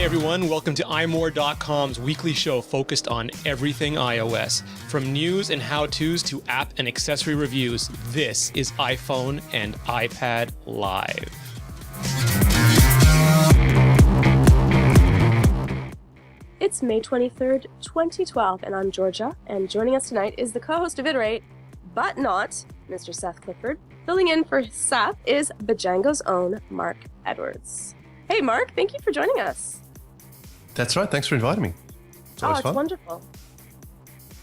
Hey everyone, welcome to iMore.com's weekly show focused on everything iOS. From news and how-tos to app and accessory reviews, this is iPhone and iPad Live. It's May 23rd, 2012, and I'm Georgia, and joining us tonight is the co-host of Iterate, but not Mr. Seth Clifford. Filling in for Seth is Bjango's own Marc Edwards. Hey Marc, thank you for joining us. That's right, thanks for inviting me. It's wonderful.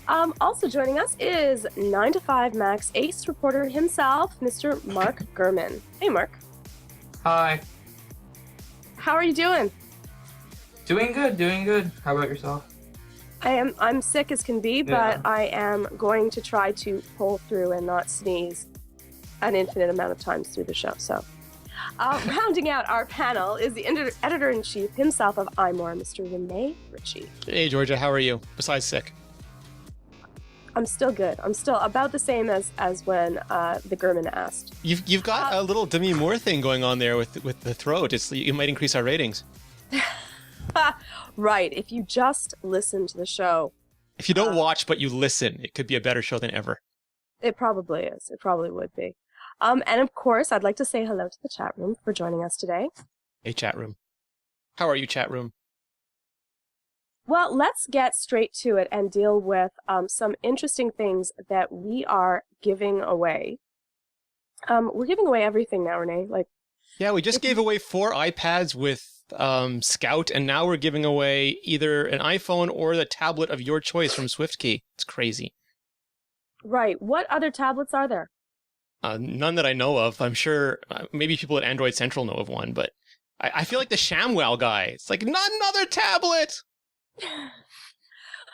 Also joining us is 9 to 5 Mac's ace reporter himself, Mr. Marc Gurman. Hey Marc. Hi. How are you doing? Doing good. How about yourself? I'm sick as can be, but I am going to try to pull through and not sneeze an infinite amount of times through the show. So, rounding out our panel is the editor-in-chief himself of iMore, Mr. Rene Ritchie. Hey Georgia, how are you? Besides sick. I'm still good. I'm still about the same as when the Gurman asked. You've got a little Demi Moore thing going on there with the throat. It might increase our ratings. Right. If you just listen to the show. If you don't watch, but you listen, it could be a better show than ever. It probably is. It probably would be. And of course, I'd like to say hello to the chat room for joining us today. Hey, chat room. How are you, chat room? Well, let's get straight to it and deal with some interesting things that we are giving away. We're giving away everything now, Rene. Yeah, we just gave away 4 iPads with Scout, and now we're giving away either an iPhone or the tablet of your choice from SwiftKey. It's crazy. Right. What other tablets are there? None that I know of. I'm sure maybe people at Android Central know of one, but I feel like the ShamWow guy. It's like, not another tablet!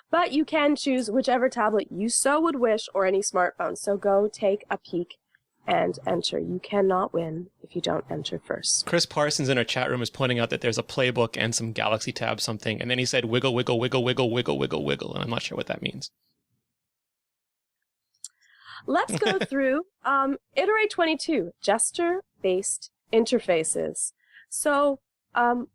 But you can choose whichever tablet you so would wish or any smartphone. So go take a peek and enter. You cannot win if you don't enter first. Chris Parsons in our chat room is pointing out that there's a playbook and some Galaxy Tab something, and then he said wiggle, wiggle, wiggle, wiggle, wiggle, wiggle, wiggle, and I'm not sure what that means. Let's go through Iterate 22, gesture-based interfaces. So I'm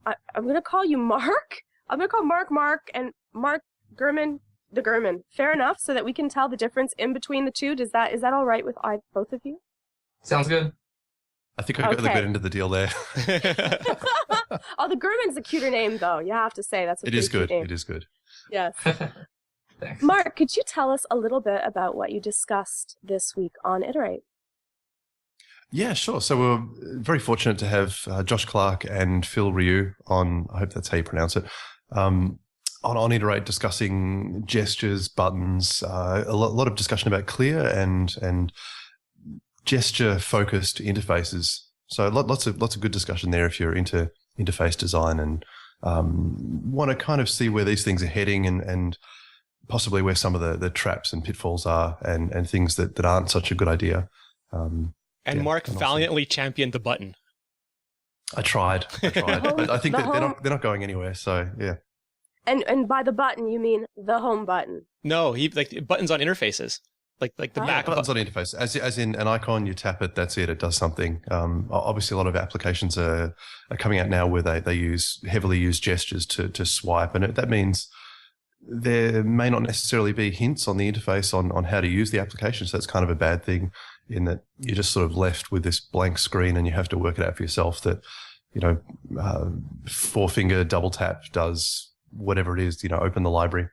going to call you Marc. I'm going to call Marc, and Marc Gurman, the Gurman. Fair enough, so that we can tell the difference in between the two. Is that all right with both of you? Sounds good. I think I got the good end of the deal there. Oh, the Gurman's a cuter name, though. You have to say that's a pretty cute name. It is good. Yes. Thanks. Marc, could you tell us a little bit about what you discussed this week on Iterate? Yeah, sure. So we're very fortunate to have Josh Clark and Phil Ryu on, I hope that's how you pronounce it, on Iterate discussing gestures, buttons, a lot of discussion about clear and gesture-focused interfaces. So lots of good discussion there if you're into interface design and want to kind of see where these things are heading and possibly where some of the traps and pitfalls are and things that aren't such a good idea. And Marc valiantly championed the button. I tried. But I think that they're not going anywhere. So yeah. And by the button you mean the home button? No, buttons on interfaces, like the back buttons on interface. As in an icon, you tap it, that's it. It does something. Obviously, a lot of applications are coming out now where they heavily use gestures to swipe, and that means there may not necessarily be hints on the interface on how to use the application. So that's kind of a bad thing in that you're just sort of left with this blank screen and you have to work it out for yourself that, 4-finger double tap does whatever it is, open the library.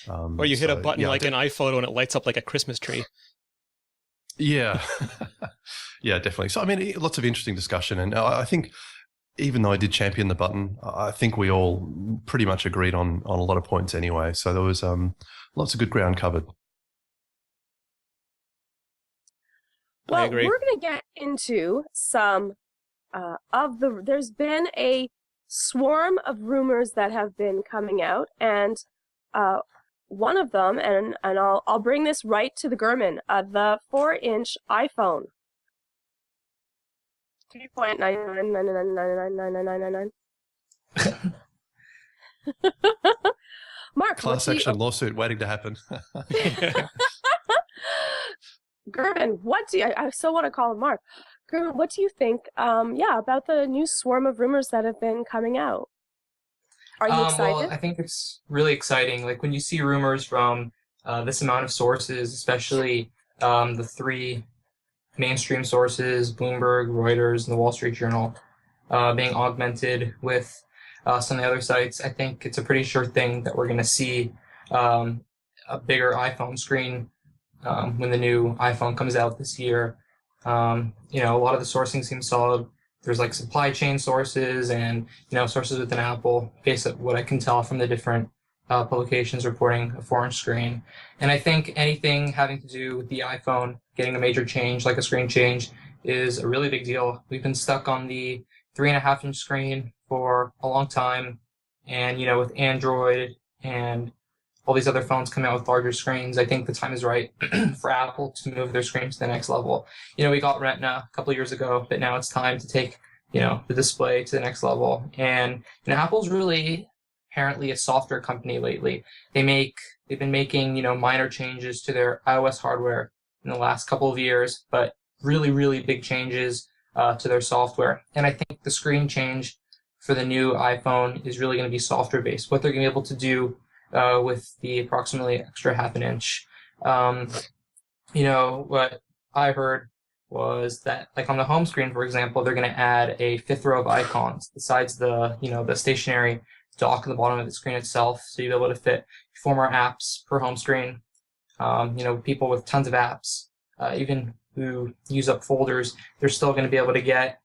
Or you hit a button like an iPhoto and it lights up like a Christmas tree. Yeah. Yeah, definitely. So, I mean, lots of interesting discussion. And I think even though I did champion the button, I think we all pretty much agreed on a lot of points anyway. So there was lots of good ground covered. Well, I agree. We're going to get into some there's been a swarm of rumors that have been coming out, and one of them, and I'll bring this right to the Gurman, the 4-inch iPhone. 3.9999999999. Marc, class action lawsuit waiting to happen. Gurman, I so want to call him Marc. Gurman, what do you think, about the new swarm of rumors that have been coming out? Are you Well, excited? I think it's really exciting. Like when you see rumors from this amount of sources, especially the three mainstream sources, Bloomberg, Reuters, and the Wall Street Journal, being augmented with some of the other sites, I think it's a pretty sure thing that we're going to see a bigger iPhone screen when the new iPhone comes out this year. A lot of the sourcing seems solid. There's like supply chain sources and sources within Apple, based on what I can tell from the different publications reporting a 4-inch screen. And I think anything having to do with the iPhone getting a major change, like a screen change, is a really big deal. We've been stuck on the 3.5-inch screen for a long time, and with Android and all these other phones coming out with larger screens, I think the time is right for Apple to move their screen to the next level. We got Retina a couple of years ago, but now it's time to take, the display to the next level. And Apple's really apparently a software company lately. They've been making, minor changes to their iOS hardware in the last couple of years, but really, really big changes to their software. And I think the screen change for the new iPhone is really going to be software based. What they're going to be able to do with the approximately extra half an inch. What I heard was that, like on the home screen, for example, they're going to add a 5th row of icons besides the, the stationary dock at the bottom of the screen itself. So you'll be able to fit 4 more apps per home screen. People with tons of apps, even who use up folders, they're still going to be able to get,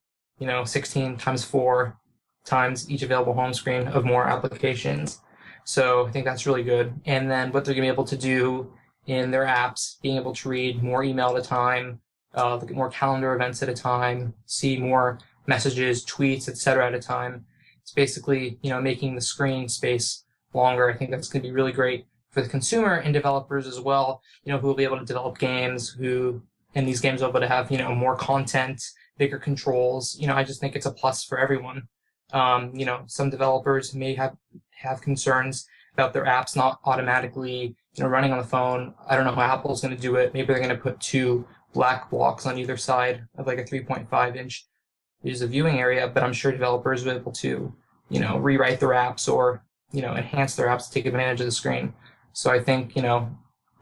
16 times 4 times each available home screen of more applications. So I think that's really good. And then what they're going to be able to do in their apps, being able to read more email at a time, look at more calendar events at a time, see more messages, tweets, etc. at a time. It's basically, making the screen space longer. I think that's going to be really great for the consumer and developers as well, who will be able to develop games, and these games will be able to have, more content, bigger controls. I just think it's a plus for everyone. Some developers may have concerns about their apps not automatically, running on the phone. I don't know how Apple's going to do it. Maybe they're going to put 2 black blocks on either side of like a 3.5-inch user viewing area, but I'm sure developers will be able to, rewrite their apps or, enhance their apps to take advantage of the screen. So I think, the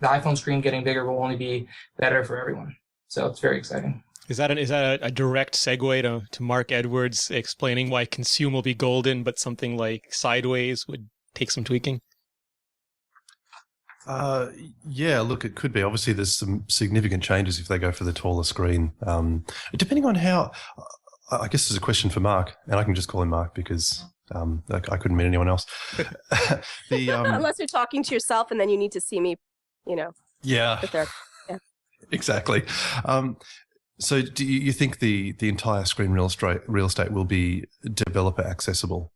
iPhone screen getting bigger will only be better for everyone. So it's very exciting. Is that a direct segue to Marc Edwards explaining why Consume will be golden, but something like Sideways would take some tweaking? Yeah, look, it could be. Obviously, there's some significant changes if they go for the taller screen. Depending on how, I guess there's a question for Marc, and I can just call him Marc because I couldn't meet anyone else. Unless you're talking to yourself and then you need to see me, Yeah, with their, exactly. So do you think the entire screen real estate will be developer accessible?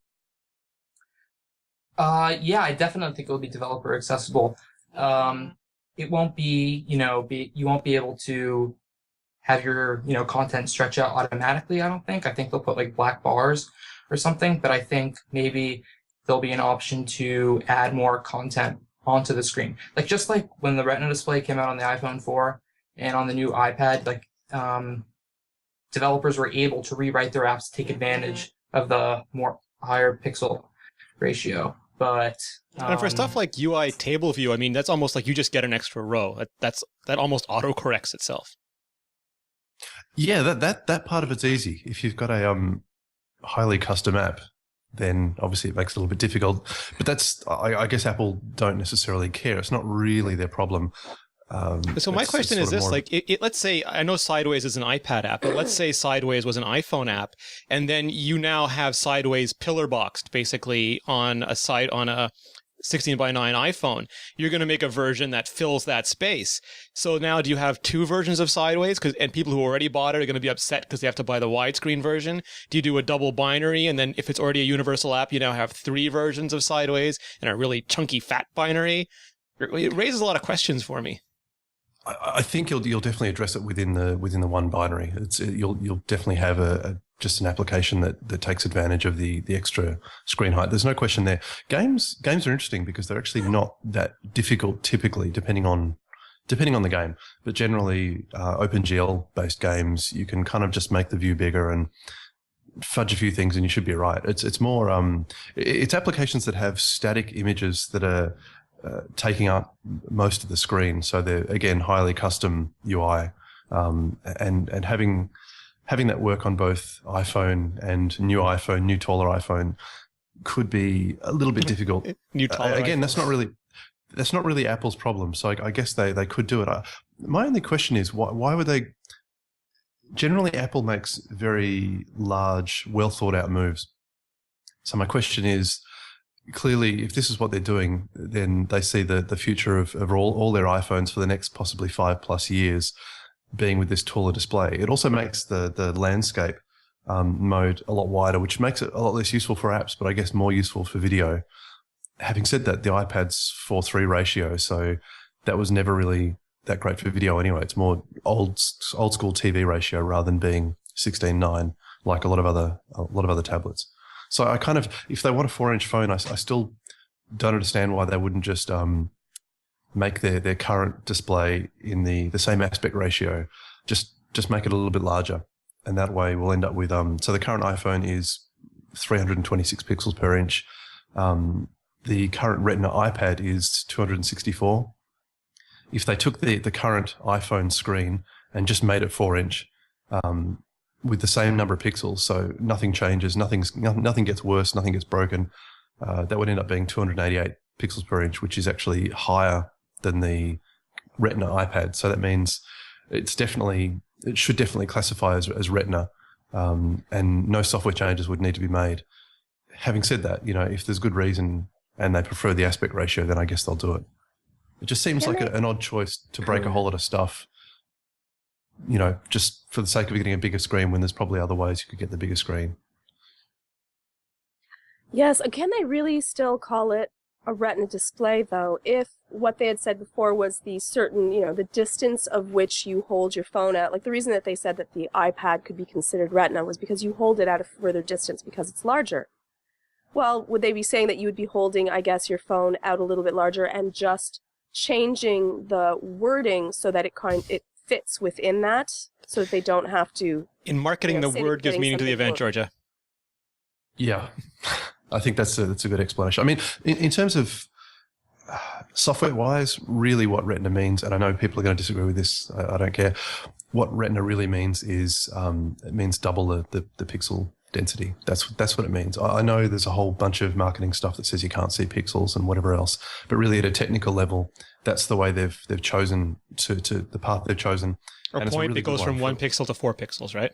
Yeah, I definitely think it will be developer accessible. It won't be, you won't be able to have your, content stretch out automatically, I don't think. I think they'll put like black bars or something, but I think maybe there'll be an option to add more content onto the screen. Like just like when the Retina display came out on the iPhone 4 and on the new iPad, like developers were able to rewrite their apps to take advantage of the more higher pixel ratio. But and for stuff like UI table view, I mean, that's almost like you just get an extra row. That almost auto corrects itself. Yeah, that part of it's easy. If you've got a highly custom app, then obviously it makes it a little bit difficult. But that's, I guess Apple don't necessarily care. It's not really their problem. So my question is this, like, let's say, I know Sideways is an iPad app, but let's say Sideways was an iPhone app, and then you now have Sideways pillar boxed basically on a 16:9 iPhone. You're going to make a version that fills that space. So now do you have 2 versions of Sideways? And people who already bought it are going to be upset because they have to buy the widescreen version. Do you do a double binary? And then if it's already a universal app, you now have 3 versions of Sideways and a really chunky fat binary? It raises a lot of questions for me. I think you'll definitely address it within the one binary. You'll definitely have just an application that takes advantage of the extra screen height. There's no question there. Games are interesting because they're actually not that difficult typically, depending on the game. But generally, OpenGL based games, you can kind of just make the view bigger and fudge a few things and you should be right. It's more it's applications that have static images that are taking up most of the screen. So they're again highly custom UI, and having that work on both iPhone and new taller iPhone could be a little bit difficult. New taller again, iPhone. that's not really Apple's problem. So I guess they could do it. My only question is why would they? Generally, Apple makes very large, well thought out moves. So my question is, clearly, if this is what they're doing, then they see the future of all their iPhones for the next possibly 5+ years being with this taller display. It also makes the landscape mode a lot wider, which makes it a lot less useful for apps, but I guess more useful for video. Having said that, the iPad's 4:3 ratio, so that was never really that great for video anyway. It's more old school TV ratio rather than being 16:9 like a lot of other tablets. So I kind of, if they want a 4-inch phone, I still don't understand why they wouldn't just make their current display in the same aspect ratio, just make it a little bit larger, and that way we'll end up with so the current iPhone is 326 pixels per inch. The current Retina iPad is 264. If they took the current iPhone screen and just made it 4-inch with the same number of pixels, so nothing changes, nothing gets worse, nothing gets broken, that would end up being 288 pixels per inch, which is actually higher than the Retina iPad. So that means it should definitely classify as Retina, and no software changes would need to be made. Having said that, if there's good reason and they prefer the aspect ratio, then I guess they'll do it. It just seems like an odd choice to break a whole lot of stuff, just for the sake of getting a bigger screen when there's probably other ways you could get the bigger screen. Yes, can they really still call it a Retina display, though, if what they had said before was the certain, the distance of which you hold your phone at? Like, the reason that they said that the iPad could be considered Retina was because you hold it at a further distance because it's larger. Well, would they be saying that you would be holding, I guess, your phone out a little bit larger and just changing the wording so that it fits within that, so that they don't have to... In marketing, the word gives meaning to the event, Georgia. Yeah, I think that's a good explanation. I mean, in terms of software-wise, really what Retina means, and I know people are going to disagree with this, I don't care, what Retina really means is it means double the pixel density. That's what it means. I know there's a whole bunch of marketing stuff that says you can't see pixels and whatever else, but really at a technical level, that's the way they've chosen to the path they've chosen. Or point, really it goes from 1 pixel to 4 pixels, right?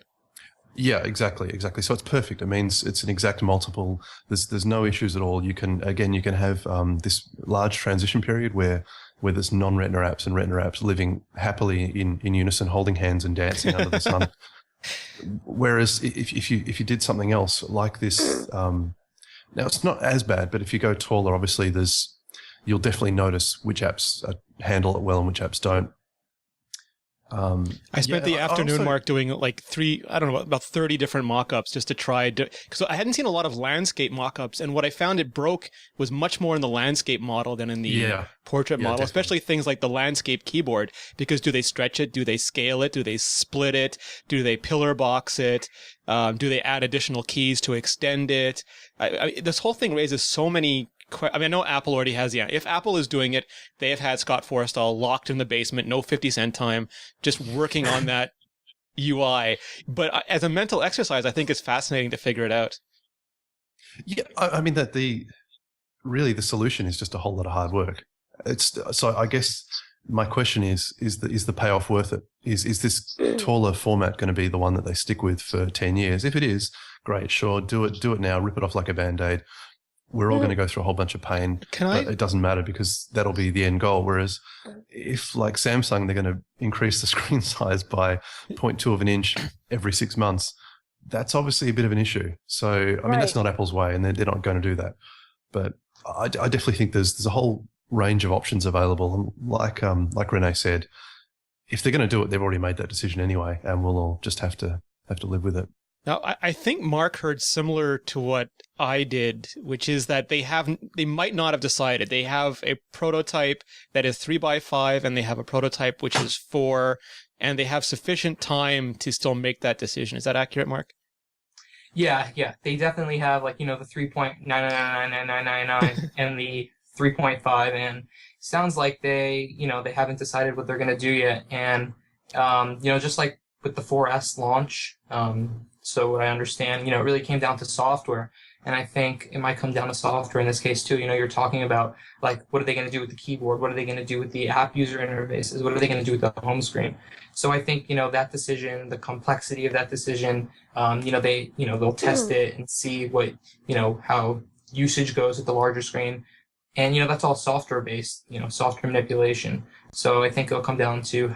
Yeah, exactly. So it's perfect. It means it's an exact multiple. There's no issues at all. You can have this large transition period where there's non-Retina apps and Retina apps living happily in unison, holding hands and dancing under the sun. Whereas if you did something else like this, now it's not as bad, but if you go taller, obviously you'll definitely notice which apps handle it well and which apps don't. I spent the afternoon, Mark, doing like about 30 different mock-ups just to try, because I hadn't seen a lot of landscape mock-ups, and what I found it broke was much more in the landscape model than in the portrait model, definitely. Especially things like the landscape keyboard, because do they stretch it? Do they scale it? Do they split it? Do they pillar box it? Do they add additional keys to extend it? This whole thing raises so many I know Apple already has if Apple is doing it, they have had Scott Forstall locked in the basement, no 50-cent time, just working on that UI. But as a mental exercise, I think it's fascinating to figure it out. Yeah, I mean that the solution is just a whole lot of hard work. So I guess my question is the payoff worth it? Is this taller format going to be the one that they stick with for 10 years? If it is, great, sure, do it now, rip it off like a Band-Aid. We're all going to go through a whole bunch of pain, but it doesn't matter because that'll be the end goal. Whereas if, like Samsung, they're going to increase the screen size by 0.2 of an inch every 6 months, that's obviously a bit of an issue. So, I mean, that's not Apple's way, and they're not going to do that. But I definitely think there's a whole range of options available. And like Rene said, if they're going to do it, they've already made that decision anyway, and we'll all just have to live with it. Now, I think Mark heard similar to what I did, which is that they might not have decided. They have a prototype that is 3x5, and they have a prototype which is 4, and they have sufficient time to still make that decision. Is that accurate, Mark? Yeah, they definitely have like, the 3.9999999 and the 3.5, and sounds like they haven't decided what they're going to do yet. And just like with the 4S launch, so what I understand, it really came down to software. And I think it might come down to software in this case too. You're talking about like, what are they going to do with the keyboard? What are they going to do with the app user interfaces? What are they going to do with the home screen? So I think, that decision, the complexity of that decision, they'll test it and see what, how usage goes with the larger screen. And, that's all software based, software manipulation. So I think it'll come down to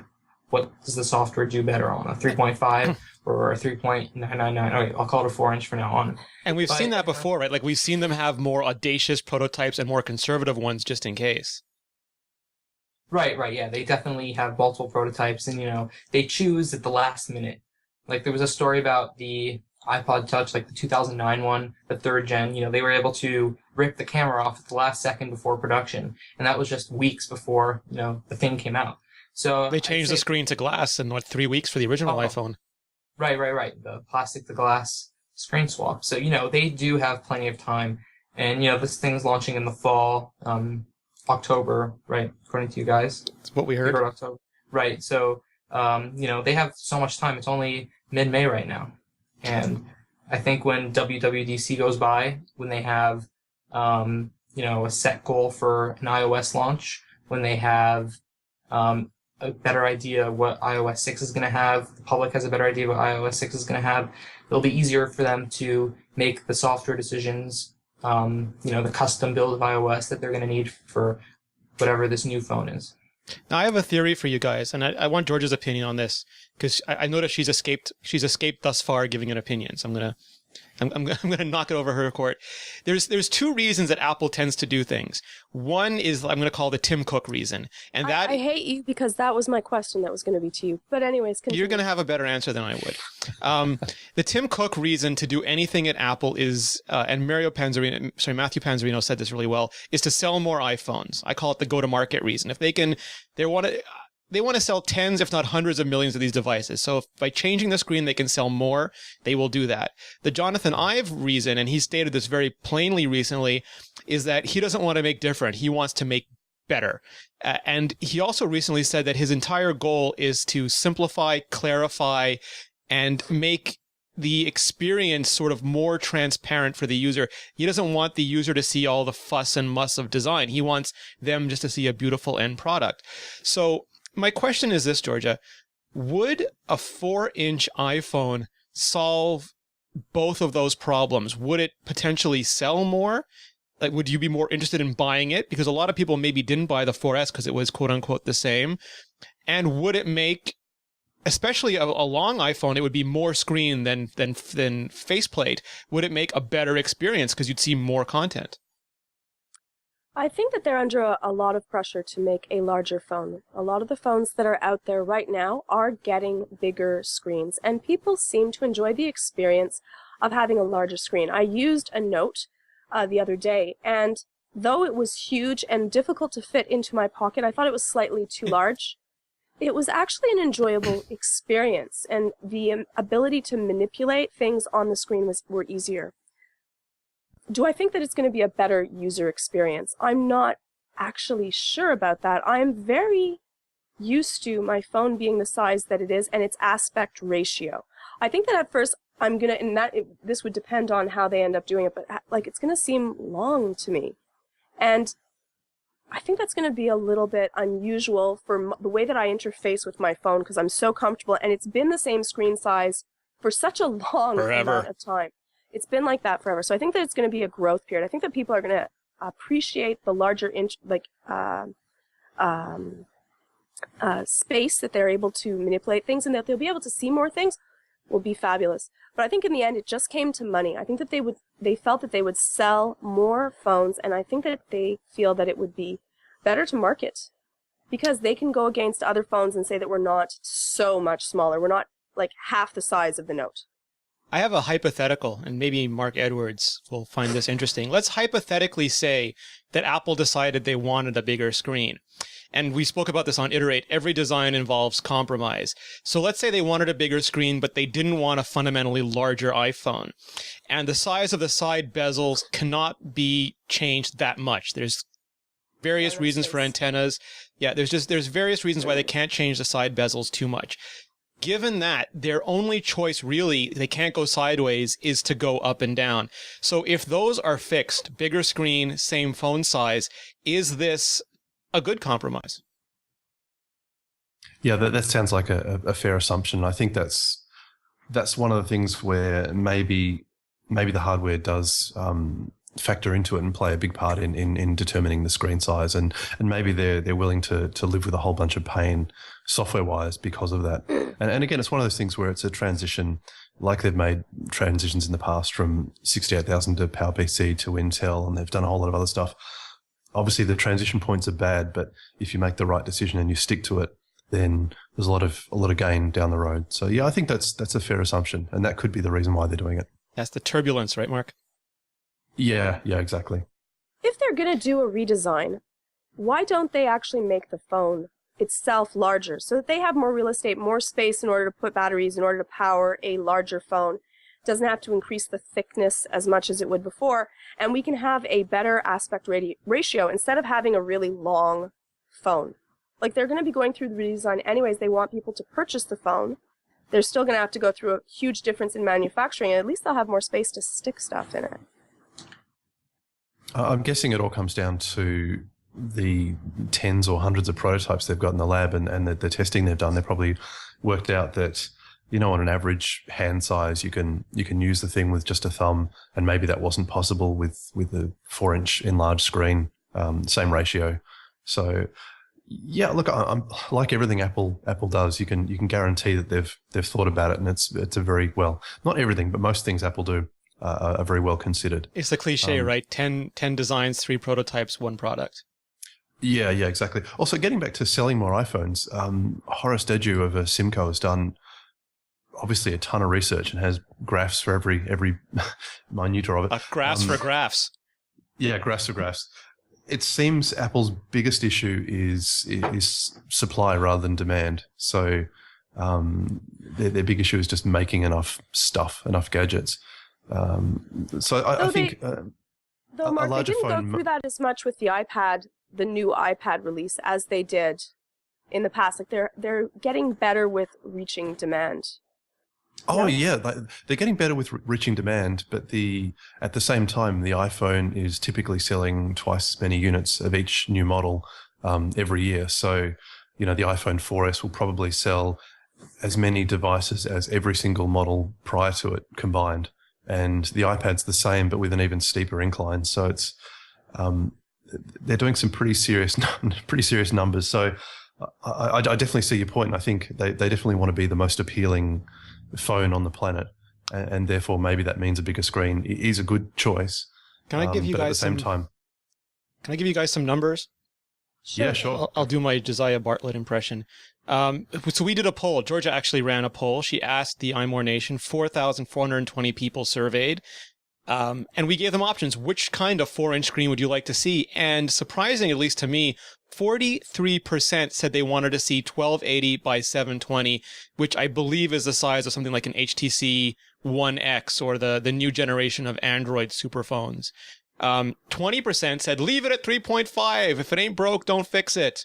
what does the software do better on a 3.5 or a 3.999. Okay, I'll call it a 4-inch from now on. And we've seen that before, right? Like we've seen them have more audacious prototypes and more conservative ones just in case. Right, yeah. They definitely have multiple prototypes, and, they choose at the last minute. Like there was a story about the iPod Touch, like the 2009 one, the 3rd gen, they were able to rip the camera off at the last second before production. And that was just weeks before, the thing came out. So they changed the screen to glass in 3 weeks for the original iPhone. Right. The plastic to glass screen swap. So, they do have plenty of time. And, this thing's launching in the fall, October, right? According to you guys. That's what we heard. October. Right. So, they have so much time. It's only mid-May right now. And I think when WWDC goes by, when they have, a set goal for an iOS launch, when they have, a better idea what iOS 6 is going to have, the public has a better idea what iOS 6 is going to have, it'll be easier for them to make the software decisions, the custom build of iOS that they're going to need for whatever this new phone is. Now, I have a theory for you guys, and I want George's opinion on this, because I noticed she's escaped thus far giving an opinion, so I'm gonna knock it over her court. There's 2 reasons that Apple tends to do things. One is I'm gonna call the Tim Cook reason, and that I hate you because that was my question that was going to be to you. But anyways, continue. You're gonna have a better answer than I would. The Tim Cook reason to do anything at Apple is, and Matthew Panzarino said this really well, is to sell more iPhones. I call it the go-to-market reason. If they want to sell tens, if not hundreds of millions of these devices. So if by changing the screen they can sell more, they will do that. The Jonathan Ive reason, and he stated this very plainly recently, is that he doesn't want to make different. He wants to make better. And he also recently said that his entire goal is to simplify, clarify, and make the experience sort of more transparent for the user. He doesn't want the user to see all the fuss and muss of design. He wants them just to see a beautiful end product. So my question is this, Georgia. Would a 4-inch iPhone solve both of those problems? Would it potentially sell more? Like, would you be more interested in buying it? Because a lot of people maybe didn't buy the 4S because it was quote unquote the same. And would it make, especially a long iPhone, it would be more screen than faceplate. Would it make a better experience because you'd see more content? I think that they're under a lot of pressure to make a larger phone. A lot of the phones that are out there right now are getting bigger screens, and people seem to enjoy the experience of having a larger screen. I used a Note the other day, and though it was huge and difficult to fit into my pocket, I thought it was slightly too large. It was actually an enjoyable experience, and the ability to manipulate things on the screen were easier. Do I think that it's going to be a better user experience? I'm not actually sure about that. I'm very used to my phone being the size that it is and its aspect ratio. I think that at first this would depend on how they end up doing it, but like it's going to seem long to me. And I think that's going to be a little bit unusual for the way that I interface with my phone because I'm so comfortable, and it's been the same screen size for such a long amount of time. It's been like that forever. So I think that it's going to be a growth period. I think that people are going to appreciate the larger space that they're able to manipulate things, and that they'll be able to see more things will be fabulous. But I think in the end, it just came to money. I think that they felt that they would sell more phones, and I think that they feel that it would be better to market because they can go against other phones and say that we're not so much smaller. We're not like half the size of the Note. I have a hypothetical, and maybe Mark Edwards will find this interesting. Let's hypothetically say that Apple decided they wanted a bigger screen. And we spoke about this on Iterate. Every design involves compromise. So let's say they wanted a bigger screen, but they didn't want a fundamentally larger iPhone. And the size of the side bezels cannot be changed that much. There's various reasons for antennas. Yeah, there's various reasons why they can't change the side bezels too much. Given that, their only choice really, they can't go sideways, is to go up and down. So if those are fixed, bigger screen, same phone size, is this a good compromise? Yeah, that sounds like a fair assumption. I think that's one of the things where maybe the hardware does factor into it and play a big part in determining the screen size, and maybe they're willing to live with a whole bunch of pain software wise because of that. And again, it's one of those things where it's a transition, like they've made transitions in the past from 68,000 to PowerPC to Intel, and they've done a whole lot of other stuff. Obviously, the transition points are bad, but if you make the right decision and you stick to it, then there's a lot of gain down the road. So yeah, I think that's a fair assumption, and that could be the reason why they're doing it. That's the turbulence, right, Mark? Yeah, exactly. If they're going to do a redesign, why don't they actually make the phone itself larger so that they have more real estate, more space in order to put batteries, in order to power a larger phone? Doesn't have to increase the thickness as much as it would before, and we can have a better aspect ratio instead of having a really long phone. Like, they're going to be going through the redesign anyways. They want people to purchase the phone. They're still going to have to go through a huge difference in manufacturing, and at least they'll have more space to stick stuff in it. I'm guessing it all comes down to the tens or hundreds of prototypes they've got in the lab and the testing they've done. They've probably worked out that, on an average hand size, you can use the thing with just a thumb, and maybe that wasn't possible with the 4-inch enlarged screen, same ratio. So, yeah, look, I'm like everything Apple does. You can guarantee that they've thought about it, and it's a very well, not everything, but most things Apple do are very well considered. It's the cliche, right? 10 designs, 3 prototypes, 1 product. Yeah, exactly. Also, getting back to selling more iPhones, Horace Deju of Simco has done obviously a ton of research and has graphs for every minutia of it. Graphs for graphs. Yeah, graphs for graphs. It seems Apple's biggest issue is supply rather than demand. So their big issue is just making enough stuff, enough gadgets. So I think though, Mark, they didn't go through that as much with the iPad, the new iPad release, as they did in the past. Like, they're getting better with reaching demand. Oh yeah, they're getting better with reaching demand, but at the same time, the iPhone is typically selling twice as many units of each new model every year. So, the iPhone 4S will probably sell as many devices as every single model prior to it combined, and the iPad's the same, but with an even steeper incline. So it's they're doing some pretty serious numbers. So I definitely see your point, and I think they definitely want to be the most appealing phone on the planet, and therefore maybe that means a bigger screen is a good choice. Can I give you guys Can I give you guys some numbers? Sure. Yeah, sure. I'll do my Josiah Bartlett impression. So we did a poll. Georgia actually ran a poll. She asked the iMore Nation, 4,420 people surveyed, and we gave them options. Which kind of 4-inch screen would you like to see? And surprising, at least to me, 43% said they wanted to see 1280 by 720, which I believe is the size of something like an HTC One X or the new generation of Android superphones. 20% said leave it at 3.5. If it ain't broke, don't fix it.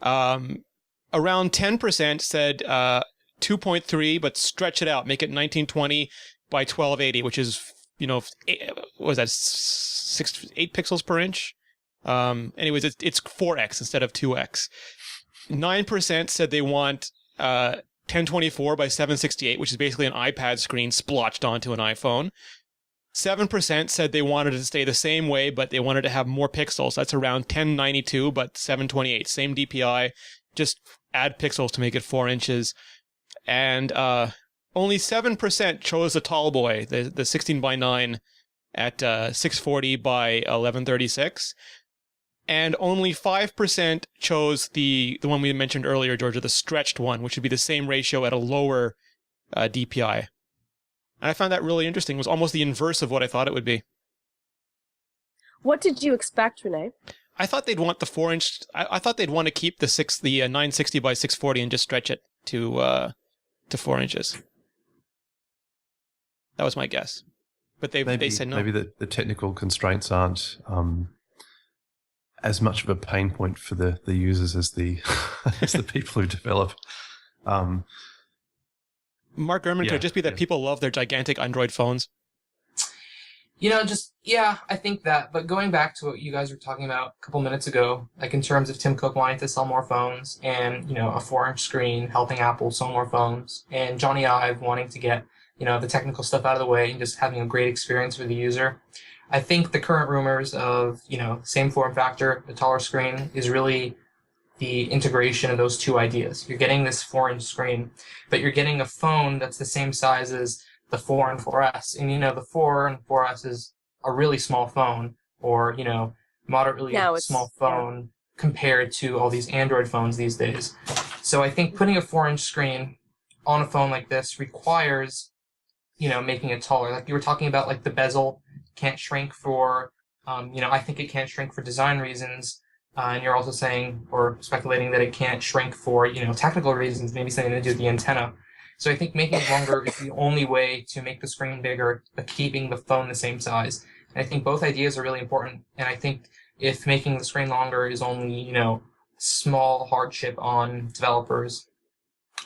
Around 10% said 2.3, but stretch it out, make it 1920 by 1280, which is, what was that, 8 pixels per inch? Anyways, it's 4x instead of 2x. 9% said they want 1024 by 768, which is basically an iPad screen splotched onto an iPhone. 7% said they wanted it to stay the same way, but they wanted to have more pixels. That's around 1092, but 728. Same DPI, just add pixels to make it 4 inches. And only 7% chose the tall boy, the 16 by 9 at 640 by 1136. And only 5% chose the one we mentioned earlier, Georgia, the stretched one, which would be the same ratio at a lower DPI. And I found that really interesting. It was almost the inverse of what I thought it would be. What did you expect, Rene? I thought they'd want the 4-inch. I thought they'd want to keep the 960 by 640 and just stretch it to 4 inches. That was my guess. But they said no. Maybe the technical constraints aren't as much of a pain point for the users as the as the people who develop. Mark Gurman, could it just be that people love their gigantic Android phones? I think that. But going back to what you guys were talking about a couple minutes ago, like in terms of Tim Cook wanting to sell more phones and, a 4-inch screen helping Apple sell more phones, and Johnny Ive wanting to get, the technical stuff out of the way and just having a great experience for the user. I think the current rumors of, same form factor, the taller screen is really the integration of those two ideas. You're getting this 4-inch screen, but you're getting a phone that's the same size as the 4 and 4S. And, the 4 and 4S is a really small phone, or, moderately small phone compared to all these Android phones these days. So I think putting a 4-inch screen on a phone like this requires, making it taller. Like you were talking about, like the bezel can't shrink for, I think it can't shrink for design reasons. And you're also saying or speculating that it can't shrink for, technical reasons, maybe something to do with the antenna. So I think making it longer is the only way to make the screen bigger, but keeping the phone the same size. And I think both ideas are really important. And I think if making the screen longer is only, small hardship on developers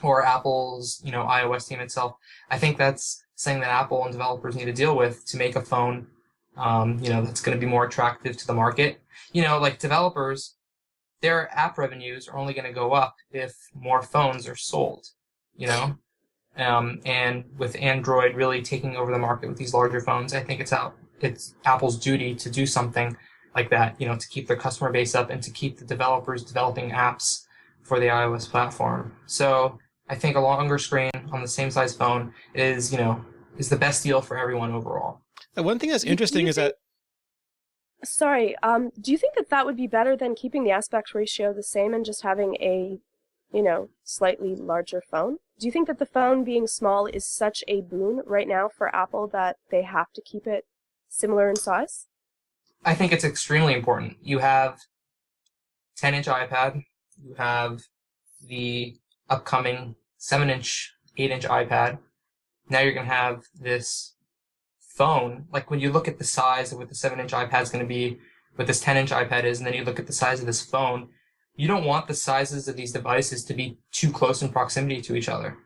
or Apple's, iOS team itself, I think that's something that Apple and developers need to deal with to make a phone, that's going to be more attractive to the market. Like developers, their app revenues are only going to go up if more phones are sold, and with Android really taking over the market with these larger phones, I think it's Apple's duty to do something like that, to keep their customer base up and to keep the developers developing apps for the iOS platform. So I think a longer screen on the same size phone is the best deal for everyone overall. The one thing that's interesting is that... Sorry, do you think that would be better than keeping the aspect ratio the same and just having a, slightly larger phone? Do you think that the phone being small is such a boon right now for Apple that they have to keep it similar in size? I think it's extremely important. You have 10-inch iPad. You have the upcoming 7-inch, 8-inch iPad. Now you're going to have this phone. Like when you look at the size of what the 7-inch iPad is going to be, what this 10-inch iPad is, and then you look at the size of this phone, you don't want the sizes of these devices to be too close in proximity to each other.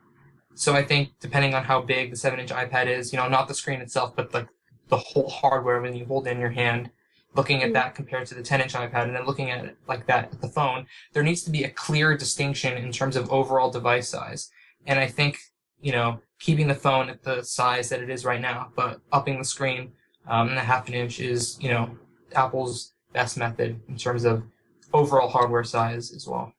So I think depending on how big the 7-inch iPad is, not the screen itself, but like the whole hardware when you hold it in your hand, looking at that compared to the 10-inch iPad and then looking at it like that at the phone, there needs to be a clear distinction in terms of overall device size. And I think, keeping the phone at the size that it is right now, but upping the screen a half an inch is, Apple's best method in terms of overall hardware size as well.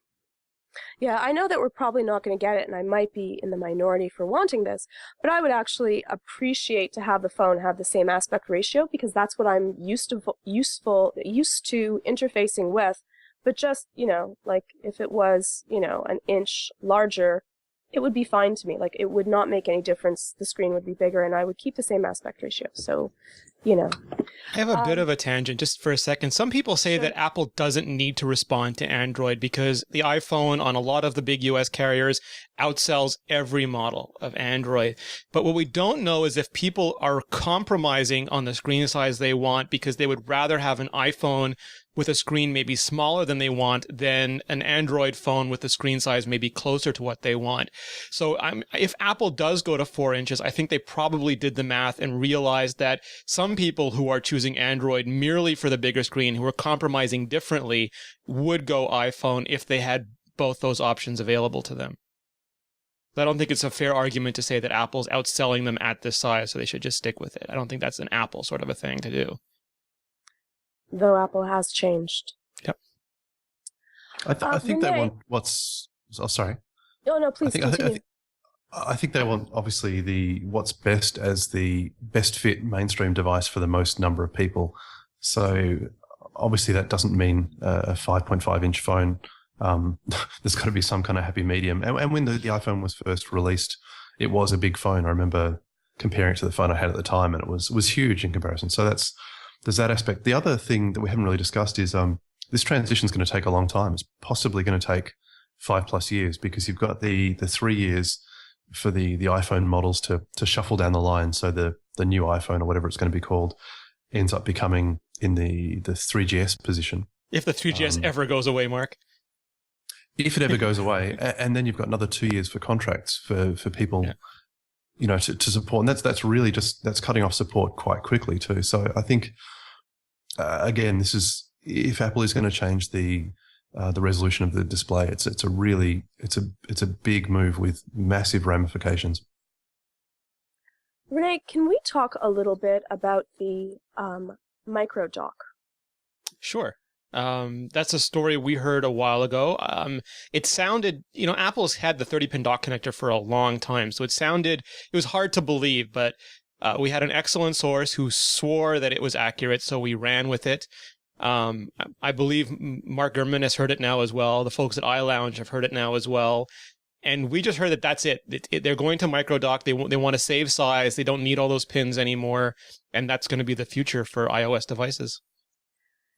Yeah, I know that we're probably not going to get it, and I might be in the minority for wanting this, but I would actually appreciate to have the phone have the same aspect ratio, because that's what I'm used to interfacing with. But just, like if it was, an inch larger, it would be fine to me. Like it would not make any difference. The screen would be bigger, and I would keep the same aspect ratio. So, I have a bit of a tangent just for a second. Some people say that Apple doesn't need to respond to Android because the iPhone on a lot of the big US carriers outsells every model of Android. But what we don't know is if people are compromising on the screen size they want because they would rather have an iPhone with a screen maybe smaller than they want than an Android phone with a screen size maybe closer to what they want. So if Apple does go to 4 inches, I think they probably did the math and realized that some people who are choosing Android merely for the bigger screen, who are compromising differently, would go iPhone if they had both those options available to them. I don't think it's a fair argument to say that Apple's outselling them at this size, so they should just stick with it. I don't think that's an Apple sort of a thing to do. Though Apple has changed. Yep. I think they want what's... Oh, sorry. Oh, no, please continue. I think they want, obviously, the what's best as the best fit mainstream device for the most number of people. So, obviously, that doesn't mean a 5.5-inch phone. There's got to be some kind of happy medium. And when the iPhone was first released, it was a big phone. I remember comparing it to the phone I had at the time, and it was huge in comparison. So there's that aspect. The other thing that we haven't really discussed is this transition is going to take a long time. It's possibly going to take 5+ years, because you've got the 3 years for the iPhone models to shuffle down the line. So the new iPhone, or whatever it's going to be called, ends up becoming in the 3GS position. If the 3GS ever goes away, Mark. If it ever goes away. And then you've got another 2 years for contracts for people, to support. And that's really that's cutting off support quite quickly too. So I think, again, this is, if Apple is going to change the resolution of the display, it's a big move with massive ramifications. Rene, can we talk a little bit about the micro dock? Sure. That's a story we heard a while ago. It sounded, Apple's had the 30-pin dock connector for a long time, so it was hard to believe, but we had an excellent source who swore that it was accurate, so we ran with it. I believe Marc Gurman has heard it now as well. The folks at iLounge have heard it now as well. And we just heard that that's it. They're going to micro dock. They want to save size. They don't need all those pins anymore. And that's going to be the future for iOS devices.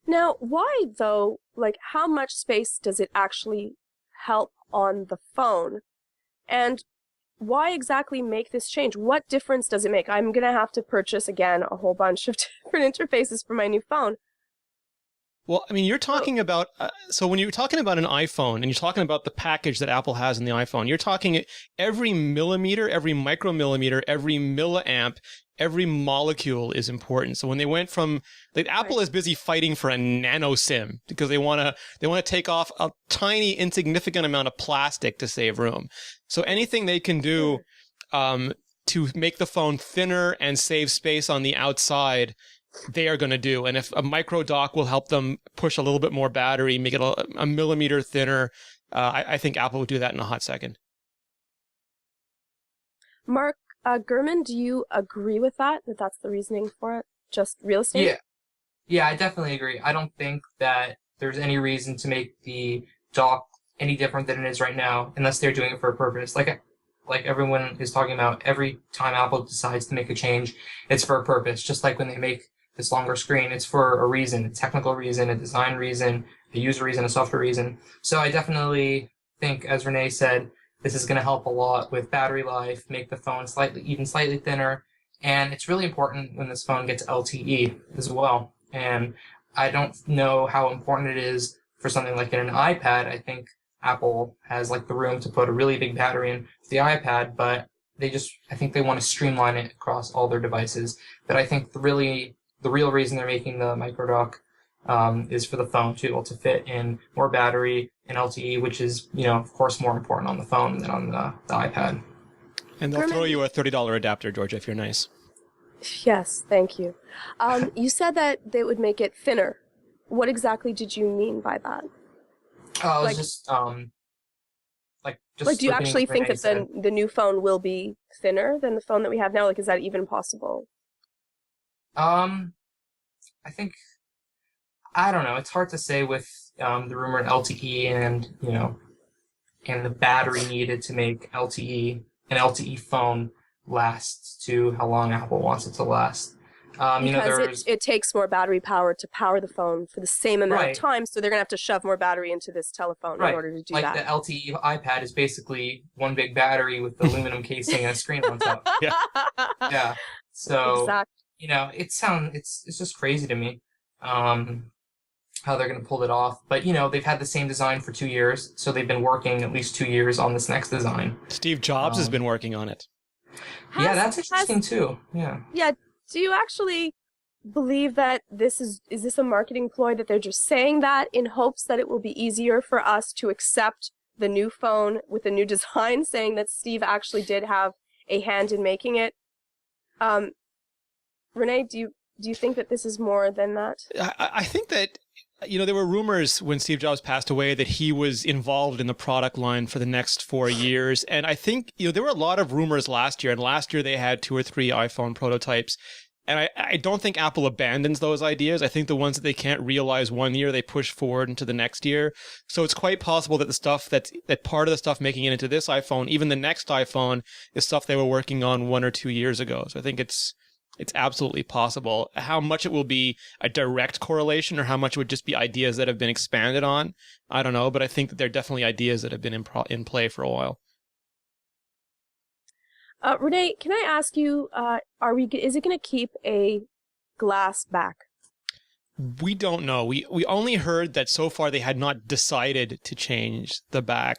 Now, why though? Like, how much space does it actually help on the phone? And why exactly make this change? What difference does it make? I'm going to have to purchase, again, a whole bunch of different interfaces for my new phone. Well, I mean, you're talking about, so when you're talking about an iPhone and you're talking about the package that Apple has in the iPhone, you're talking every millimeter, every micromillimeter, every milliamp, every molecule is important. So when they went from, Apple is busy fighting for a nano SIM because they want to take off a tiny, insignificant amount of plastic to save room. So anything they can do to make the phone thinner and save space on the outside, they are going to do. And if a micro dock will help them push a little bit more battery, make it a millimeter thinner, I think Apple would do that in a hot second. Marc Gurman, do you agree with that that's the reasoning for it? Just real estate? Yeah, I definitely agree. I don't think that there's any reason to make the dock any different than it is right now, unless they're doing it for a purpose. Like everyone is talking about, every time Apple decides to make a change, it's for a purpose. Just like when they make this longer screen, it's for a reason, a technical reason, a design reason, a user reason, a software reason. So I definitely think, as Rene said, this is going to help a lot with battery life, make the phone slightly thinner. And it's really important when this phone gets LTE as well. And I don't know how important it is for something like in an iPad. I think Apple has the room to put a really big battery in the iPad, but I think they want to streamline it across all their devices. But I think the real reason they're making the micro dock is for the phone to be able to fit in more battery and LTE, which is, of course, more important on the phone than on the iPad. And they'll throw you a $30 adapter, Georgia, if you're nice. Yes, thank you. You said that they would make it thinner. What exactly did you mean by that? Oh, it's just do you actually think that the new phone will be thinner than the phone that we have now? Is that even possible? I think, I don't know. It's hard to say with the rumored LTE and and the battery needed to make an LTE phone last to how long Apple wants it to last. Because it takes more battery power to power the phone for the same amount of time, so they're going to have to shove more battery into this telephone in order to do that. The LTE iPad is basically one big battery with the aluminum casing and a screen on top. Yeah. So, exactly. It's just crazy to me how they're going to pull it off. But, they've had the same design for 2 years, so they've been working at least 2 years on this next design. Steve Jobs has been working on it. That's interesting too. Yeah. Yeah. Do you actually believe that is this a marketing ploy, that they're just saying that in hopes that it will be easier for us to accept the new phone with the new design, saying that Steve actually did have a hand in making it? Rene, do you think that this is more than that? I think that, there were rumors when Steve Jobs passed away that he was involved in the product line for the next 4 years. And I think, there were a lot of rumors last year. And last year they had 2 or 3 iPhone prototypes. And I don't think Apple abandons those ideas. I think the ones that they can't realize one year, they push forward into the next year. So it's quite possible that the stuff that part of the stuff making it into this iPhone, even the next iPhone, is stuff they were working on 1 or 2 years ago. So I think it's absolutely possible. How much it will be a direct correlation or how much it would just be ideas that have been expanded on, I don't know. But I think that they're definitely ideas that have been in play for a while. Rene, can I ask you, is it going to keep a glass back? We don't know. We only heard that so far they had not decided to change the back.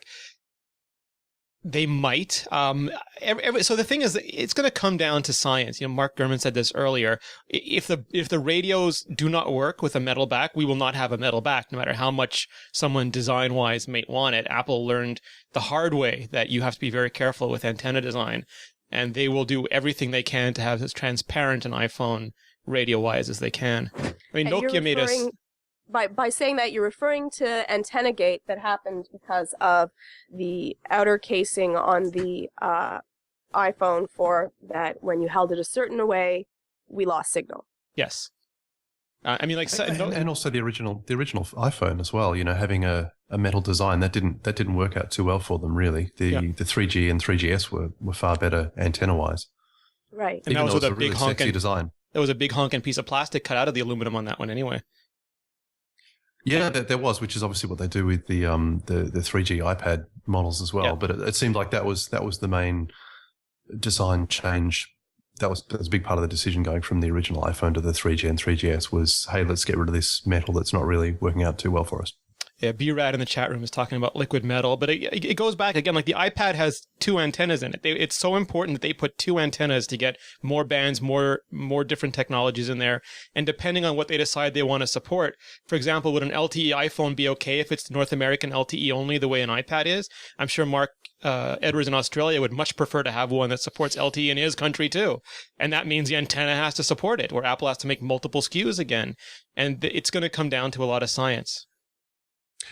They might. So the thing is, it's going to come down to science. Marc Gurman said this earlier. If the radios do not work with a metal back, we will not have a metal back, no matter how much someone design-wise may want it. Apple learned the hard way that you have to be very careful with antenna design, and they will do everything they can to have as transparent an iPhone radio-wise as they can. I mean, Nokia made us... By saying that, you're referring to antenna gate that happened because of the outer casing on the iPhone 4 that when you held it a certain way, we lost signal. Yes. I mean, and also the original iPhone as well. Having a metal design that didn't work out too well for them. Really, the 3G and 3GS were far better antenna wise. Right, and that was with a big really sexy design. There was a big honking piece of plastic cut out of the aluminum on that one, anyway. Yeah, there was, which is obviously what they do with the 3G iPad models as well. Yeah. But it seemed like that was the main design change. That was a big part of the decision going from the original iPhone to the 3G and 3GS was, hey, let's get rid of this metal that's not really working out too well for us. Yeah, B-Rad in the chat room is talking about liquid metal, but it goes back again, like the iPad has 2 antennas in it. It's so important that they put 2 antennas to get more bands, more different technologies in there. And depending on what they decide they want to support, for example, would an LTE iPhone be okay if it's North American LTE only the way an iPad is? I'm sure Mark Edwards in Australia would much prefer to have one that supports LTE in his country too. And that means the antenna has to support it, or Apple has to make multiple SKUs again. And it's going to come down to a lot of science.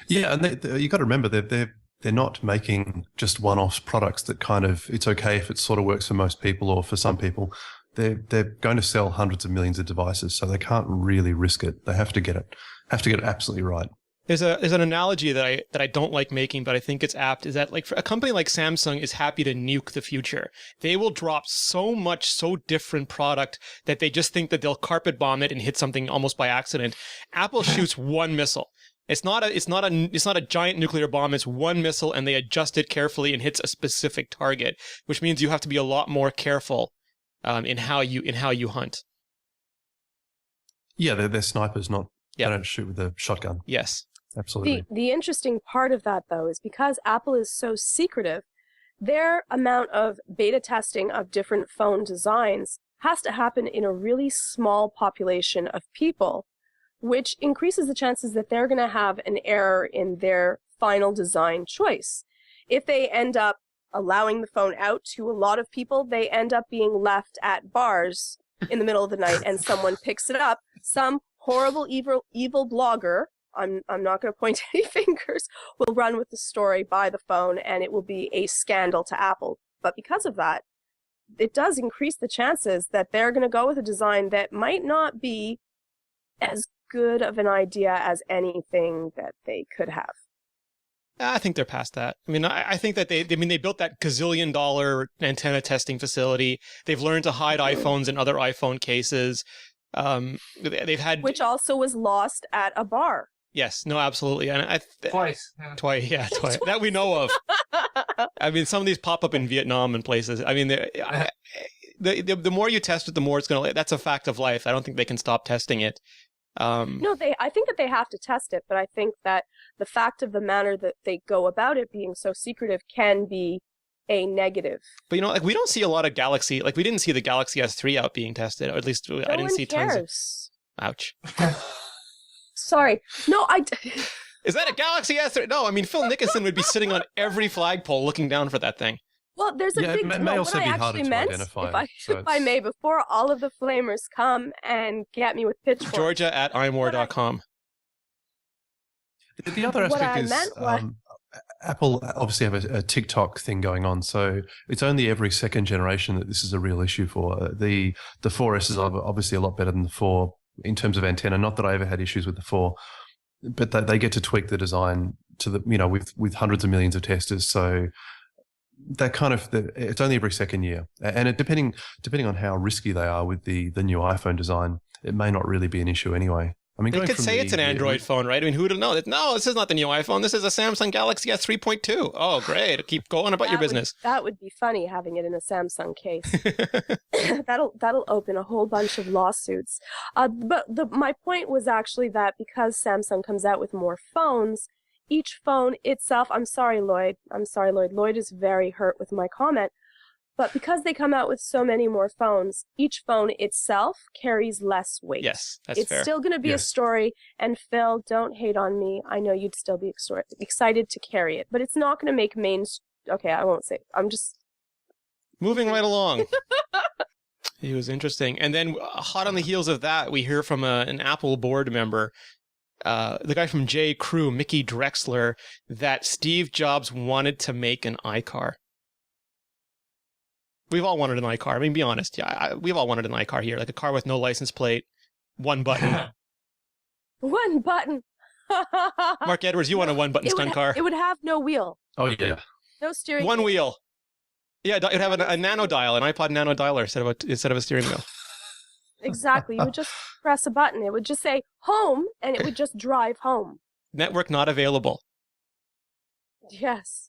Yeah, and you got to remember they're not making just one-off products that kind of, it's okay if it sort of works for most people or for some people. They're going to sell hundreds of millions of devices, so they can't really risk it. They have to get it absolutely right. There's an analogy that I don't like making, but I think it's apt, is that like for a company like Samsung is happy to nuke the future. They will drop so different product that they just think that they'll carpet bomb it and hit something almost by accident. Apple shoots one missile. It's not a giant nuclear bomb. It's one missile, and they adjust it carefully and hits a specific target, which means you have to be a lot more careful in how you hunt. Yeah, they're snipers, not they don't shoot with a shotgun. Yes, absolutely. The interesting part of that, though, is because Apple is so secretive, their amount of beta testing of different phone designs has to happen in a really small population of people, which increases the chances that they're going to have an error in their final design choice. If they end up allowing the phone out to a lot of people, they end up being left at bars in the middle of the night and someone picks it up. Some horrible, evil blogger, I'm not going to point any fingers, will run with the story by the phone and it will be a scandal to Apple. But because of that, it does increase the chances that they're going to go with a design that might not be as good of an idea as anything that they could have. I think they're past that. I mean, I think that they built that gazillion-dollar antenna testing facility. They've learned to hide iPhones in other iPhone cases. They've had, which also was lost at a bar. Yes, no, absolutely, and twice. Twice. That we know of. I mean, some of these pop up in Vietnam and places. I mean, the more you test it, the more it's going to. That's a fact of life. I don't think they can stop testing it. No, I think that they have to test it, but I think that the fact of the manner that they go about it being so secretive can be a negative. But like we don't see a lot of Galaxy, like we didn't see the Galaxy S3 out being tested, or at least I didn't see tons of... Ouch. Sorry. No, Is that a Galaxy S3? No, I mean Phil Nicholson would be sitting on every flagpole looking down for that thing. Well, there's a big... It may also be harder to identify. If I may, before all of the flamers come and get me with pitchforks... Georgia at imore.com. The other aspect is Apple obviously have a TikTok thing going on, so it's only every second generation that this is a real issue for. The 4S is obviously a lot better than the 4 in terms of antenna. Not that I ever had issues with the 4, but they get to tweak the design to the with hundreds of millions of testers. So that it's only every second year, and depending on how risky they are with the new iPhone design, it may not really be an issue anyway. I mean, they could say it's an Android phone, right? I mean, who would know? No, this is not the new iPhone. This is a Samsung Galaxy S 3.2. Oh, great. Keep going about your business. That would be funny, having it in a Samsung case. That'll open a whole bunch of lawsuits. But my point was actually that because Samsung comes out with more phones, each phone itself, I'm sorry, Lloyd. Lloyd is very hurt with my comment. But because they come out with so many more phones, each phone itself carries less weight. Yes, that's fair. It's still going to be a story. And Phil, don't hate on me. I know you'd still be excited to carry it. But it's not going to make Okay, I won't say. I'm just... Moving right along. It was interesting. And then hot on the heels of that, we hear from an Apple board member, the guy from J. Crew, Mickey Drexler, that Steve Jobs wanted to make an iCar. We've all wanted an iCar. I mean, be honest. Yeah, we've all wanted an iCar here, like a car with no license plate, one button. One button. Mark Edwards, you want a one-button stunt car? It would have no wheel. Oh, yeah. No steering One wheel. Yeah, it would have a nano dial, an iPod nano dialer instead of a steering wheel. Exactly. You would just press a button. It would just say home, and it would just drive home. Network not available. Yes.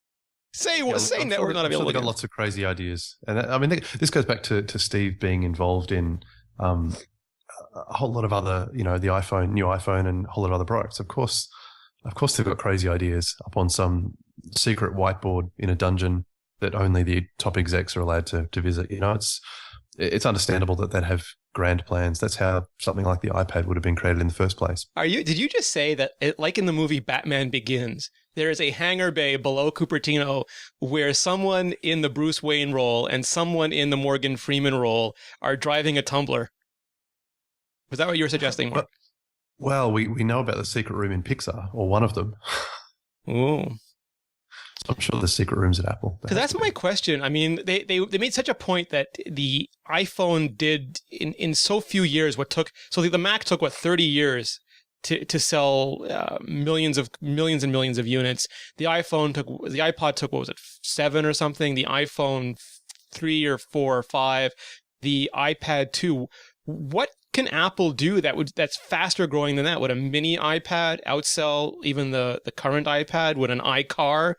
Say network not available. They've got lots of crazy ideas, and I mean, this goes back to Steve being involved in a whole lot of other, the iPhone, new iPhone, and a whole lot of other products. Of course, they've got crazy ideas up on some secret whiteboard in a dungeon that only the top execs are allowed to visit. It's understandable that they'd have grand plans. That's how something like the iPad would have been created in the first place. Did you just say that, like in the movie Batman Begins, there is a hangar bay below Cupertino where someone in the Bruce Wayne role and someone in the Morgan Freeman role are driving a tumbler? Was that what you were suggesting, Mark? Well, we know about the secret room in Pixar, or one of them. Ooh. I'm sure there's secret rooms at Apple. Because that's my question. I mean, they made such a point that the iPhone did in so few years so the Mac took 30 years to sell millions and millions of units. The iPod took, what was it, 7 or something? The iPhone 3 or 4 or 5, the iPad 2. What can Apple do that's faster growing than that? Would a mini iPad outsell even the current iPad? Would an iCar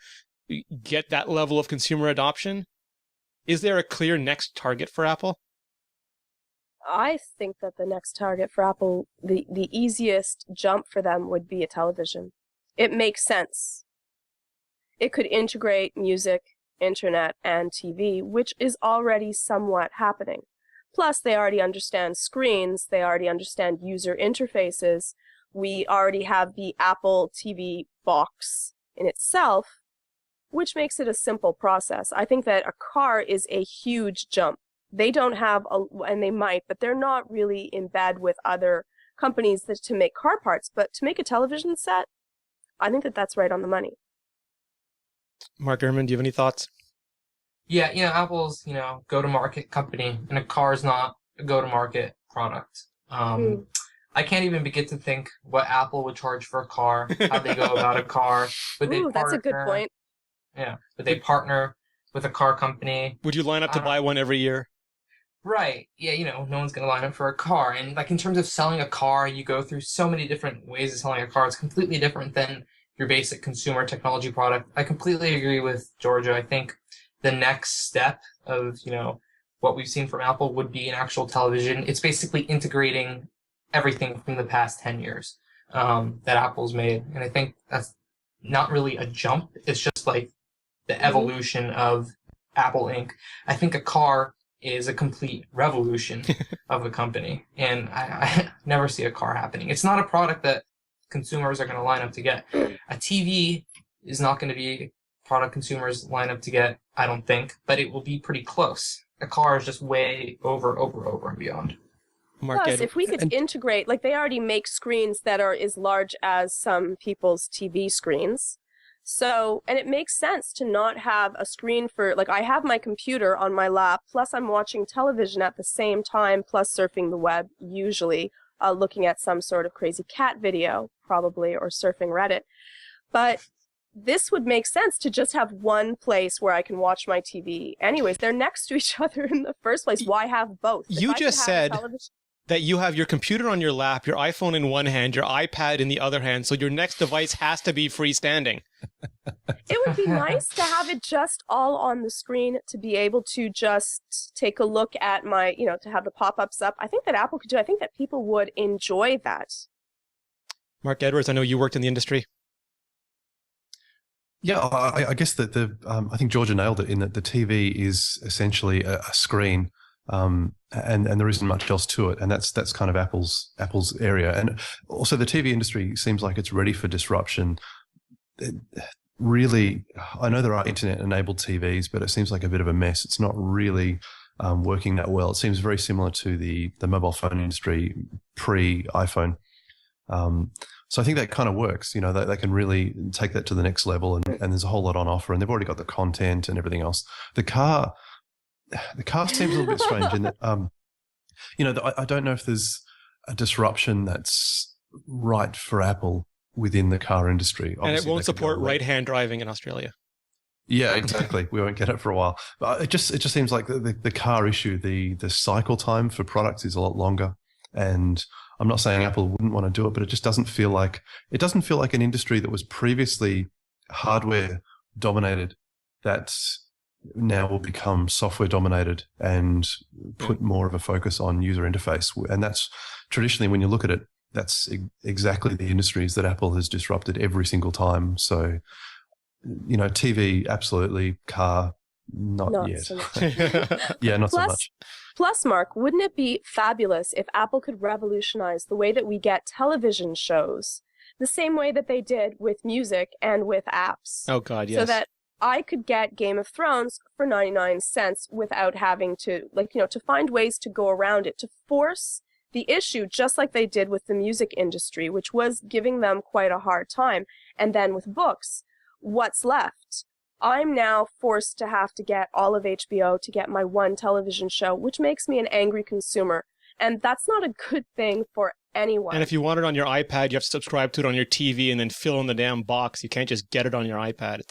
get that level of consumer adoption? Is there a clear next target for Apple? I think that the next target for Apple, the easiest jump for them would be a television. It makes sense. It could integrate music, internet, and TV, which is already somewhat happening. Plus, they already understand screens. They already understand user interfaces. We already have the Apple TV box in itself, which makes it a simple process. I think that a car is a huge jump. They don't have, and they might, but they're not really in bed with other companies to make car parts. But to make a television set, I think that that's right on the money. Mark Gurman, do you have any thoughts? Yeah, Apple's, go-to-market company, and a car's not a go-to-market product. I can't even begin to think what Apple would charge for a car, how they go about a car. That's a good point. Yeah, but they partner with a car company. Would you line up to buy one every year? Right. Yeah, no one's going to line up for a car. And in terms of selling a car, you go through so many different ways of selling a car. It's completely different than your basic consumer technology product. I completely agree with Georgia. I think the next step of, what we've seen from Apple would be an actual television. It's basically integrating everything from the past 10 years that Apple's made. And I think that's not really a jump. It's just like the evolution of Apple Inc. I think a car is a complete revolution of a company. And I never see a car happening. It's not a product that consumers are going to line up to get. A TV is not going to be a product consumers line up to get, I don't think, but it will be pretty close. A car is just way over and beyond. Plus, if we could integrate, like they already make screens that are as large as some people's TV screens. So, and it makes sense to not have a screen for, like, I have my computer on my lap, plus I'm watching television at the same time, plus surfing the web, usually, looking at some sort of crazy cat video, probably, or surfing Reddit. But this would make sense to just have one place where I can watch my TV. Anyways, they're next to each other in the first place. Why have both? You just said that you have your computer on your lap, your iPhone in one hand, your iPad in the other hand, so your next device has to be freestanding. It would be nice to have it just all on the screen, to be able to just take a look at my, to have the pop-ups up. I think that Apple could do. I think that people would enjoy that. Mark Edwards, I know you worked in the industry. Yeah, I guess that I think Georgia nailed it in that the TV is essentially a screen, and there isn't much else to it, and that's kind of Apple's area. And also the TV industry seems like it's ready for disruption. Really, I know there are internet-enabled TVs, but it seems like a bit of a mess. It's not really working that well. It seems very similar to the mobile phone industry pre-iPhone. So I think that kind of works. They can really take that to the next level, and there's a whole lot on offer, and they've already got the content and everything else. The car seems a little bit strange in that, I don't know if there's a disruption that's right for Apple within the car industry. Obviously, and it won't support right-hand driving in Australia. Yeah, exactly. We won't get it for a while. But it just seems like the car issue, the cycle time for products is a lot longer, and I'm not saying Apple wouldn't want to do it, but it just doesn't feel like an industry that was previously hardware dominated that now will become software dominated and put more of a focus on user interface. And that's traditionally, when you look at it, that's exactly the industries that Apple has disrupted every single time. So, TV, absolutely. Car, not yet. So much. Yeah, not so much. Plus, Mark, wouldn't it be fabulous if Apple could revolutionize the way that we get television shows, the same way that they did with music and with apps? Oh, God, yes. So that I could get Game of Thrones for 99 cents without having to, to find ways to go around it, to force the issue, just like they did with the music industry, which was giving them quite a hard time. And then with books, what's left? I'm now forced to have to get all of HBO to get my one television show, which makes me an angry consumer. And that's not a good thing for anyone. And if you want it on your iPad, you have to subscribe to it on your TV and then fill in the damn box. You can't just get it on your iPad.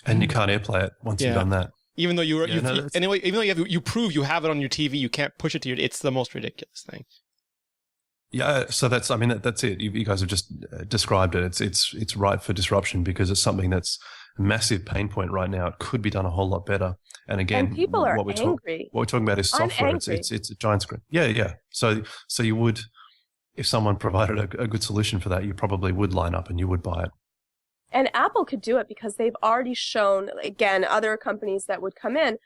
And you can't AirPlay it once you've done that. Even though even though you prove you have it on your TV, you can't push it to your. It's the most ridiculous thing. Yeah, so that's it. You guys have just described it. It's ripe for disruption because it's something that's a massive pain point right now. It could be done a whole lot better. And again, and people are angry. What we're talking about is software. It's a giant screen. Yeah. So you would, if someone provided a good solution for that, you probably would line up and you would buy it. And Apple could do it because they've already shown, again, other companies that would come in,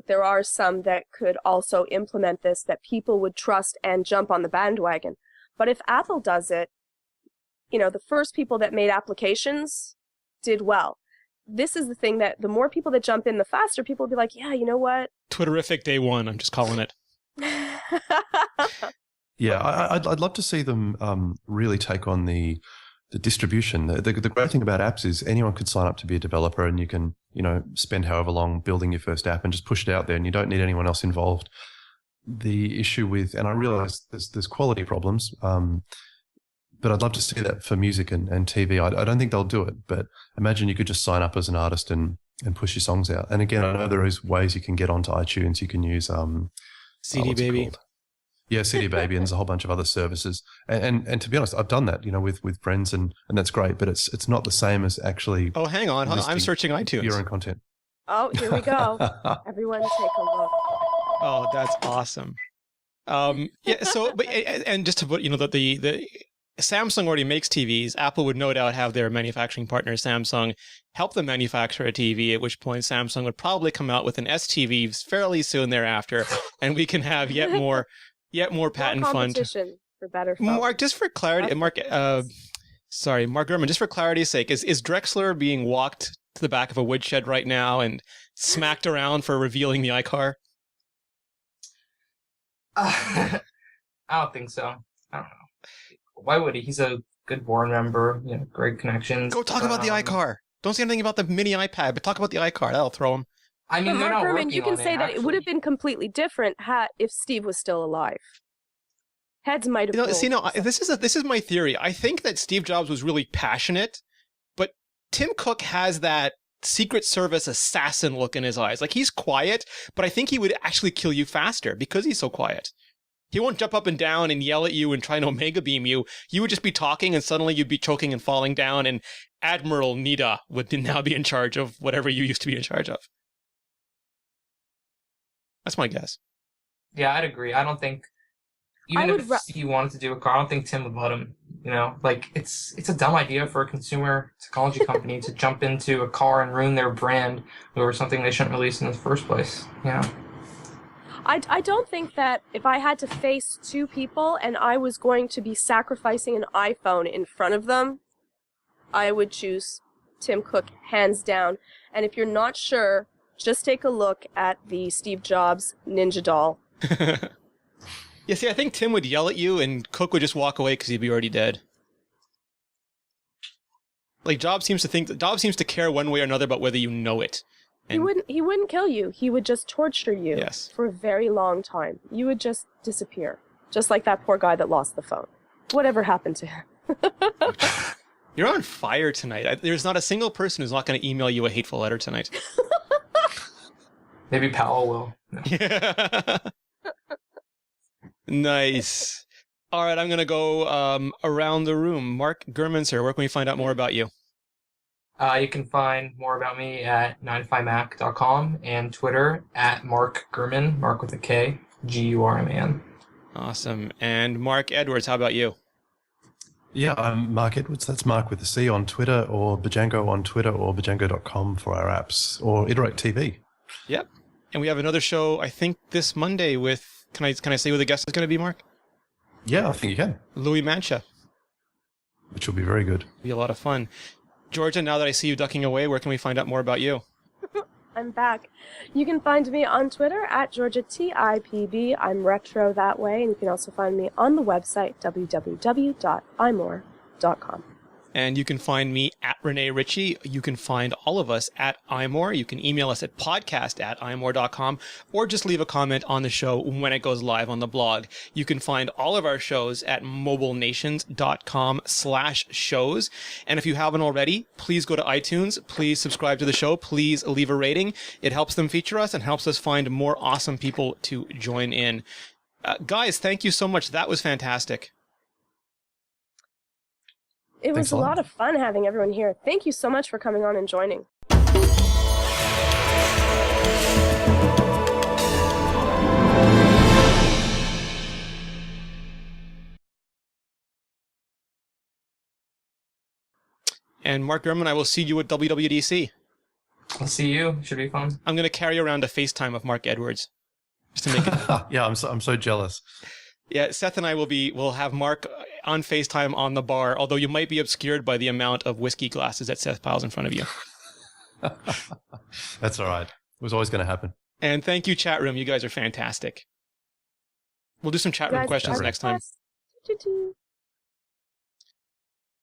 there are some that could also implement this that people would trust and jump on the bandwagon. But if Apple does it, the first people that made applications did well. This is the thing that the more people that jump in, the faster people will be like, yeah, you know what? Twitterific day one, I'm just calling it. Yeah, I'd love to see them really take on the distribution. The great thing about apps is anyone could sign up to be a developer, and you can, spend however long building your first app and just push it out there, and you don't need anyone else involved. The issue with, and I realize there's quality problems, but I'd love to see that for music and TV. I don't think they'll do it, but imagine you could just sign up as an artist and push your songs out. And again, I know there is ways you can get onto iTunes. You can use CD Baby. Yeah, CD Baby, and there's a whole bunch of other services. And to be honest, I've done that, with friends, and that's great, but it's not the same as actually. Oh, hang on. I'm searching iTunes. Your own content. Oh, here we go. Everyone take a look. Oh, that's awesome. Yeah, so, but, and just to put, the Samsung already makes TVs. Apple would no doubt have their manufacturing partner, Samsung, help them manufacture a TV, at which point Samsung would probably come out with an STV fairly soon thereafter, and we can have yet more patent fund. For better phone. Mark, just for clarity, Mark Gurman, just for clarity's sake, is Drexler being walked to the back of a woodshed right now and smacked around for revealing the iCar? I don't think so. I don't know. Why would he? He's a good board member, great connections. Go talk about the iCar. Don't say anything about the mini iPad, but talk about the iCard. That'll throw him. I mean, But they're Mark not Gurman, working you can on say that it would have actually. been completely different if Steve was still alive. Heads might have rolled. See, this is my theory. I think that Steve Jobs was really passionate, but Tim Cook has that Secret Service assassin look in his eyes. Like, he's quiet, but I think he would actually kill you faster because he's so quiet. He won't jump up and down and yell at you and try and Omega beam you. You would just be talking and suddenly you'd be choking and falling down, and Admiral Nida would now be in charge of whatever you used to be in charge of. That's my guess. Yeah, I'd agree. I don't think, even if Steve wanted to do a car, I don't think Tim would let him. You know, like, it's a dumb idea for a consumer technology company to jump into a car and ruin their brand over something they shouldn't release in the first place. Yeah. I don't think that if I had to face two people and I was going to be sacrificing an iPhone in front of them, I would choose Tim Cook hands down. And if you're not sure, just take a look at the Steve Jobs Ninja doll. Yeah, see, I think Tim would yell at you and Cook would just walk away because he'd be already dead. Like, Jobs seems to care one way or another about whether you know it. And He wouldn't kill you. He would just torture you Yes. for a very long time. You would just disappear. Just like that poor guy that lost the phone. Whatever happened to him? You're on fire tonight. There's not a single person who's not going to email you a hateful letter tonight. Maybe Powell will. No. Yeah. Nice. All right, I'm going to go around the room. Marc Gurman, sir, where can we find out more about you? You can find more about me at 9to5mac.com and Twitter at Marc Gurman, Mark with a K, Gurman. Awesome. And Mark Edwards, how about you? Yeah, I'm Marc Edwards. That's Mark with a C on Twitter, or Bjango on Twitter, or bjango.com for our apps, or Iterate TV. Yep. And we have another show, I think, this Monday with, can I say who the guest is going to be, Mark? Yeah, I think you can. Louis Mancha. Which will be very good. Be a lot of fun. Georgia, now that I see you ducking away, where can we find out more about you? I'm back. You can find me on Twitter at GeorgiaTIPB. I'm retro that way. And you can also find me on the website, www.imore.com. And you can find me at Rene Ritchie. You can find all of us at iMore. You can email us at podcast@imore.com, or just leave a comment on the show when it goes live on the blog. You can find all of our shows at mobilenations.com/shows. And if you haven't already, please go to iTunes. Please subscribe to the show. Please leave a rating. It helps them feature us and helps us find more awesome people to join in. Guys, thank you so much. That was fantastic. It was Thanks a a lot. lot of fun having everyone here. Thank you so much for coming on and joining. And Marc Gurman, I will see you at WWDC. I'll see you. Should be fun. I'm going to carry around a FaceTime of Mark Edwards just to make it. Yeah, I'm so jealous. Yeah, Seth and I will have Mark on FaceTime on the bar, although you might be obscured by the amount of whiskey glasses that Seth piles in front of you. That's all right. It was always going to happen. And thank you, chat room. You guys are fantastic. We'll do some chat room Guys, questions I next time. request-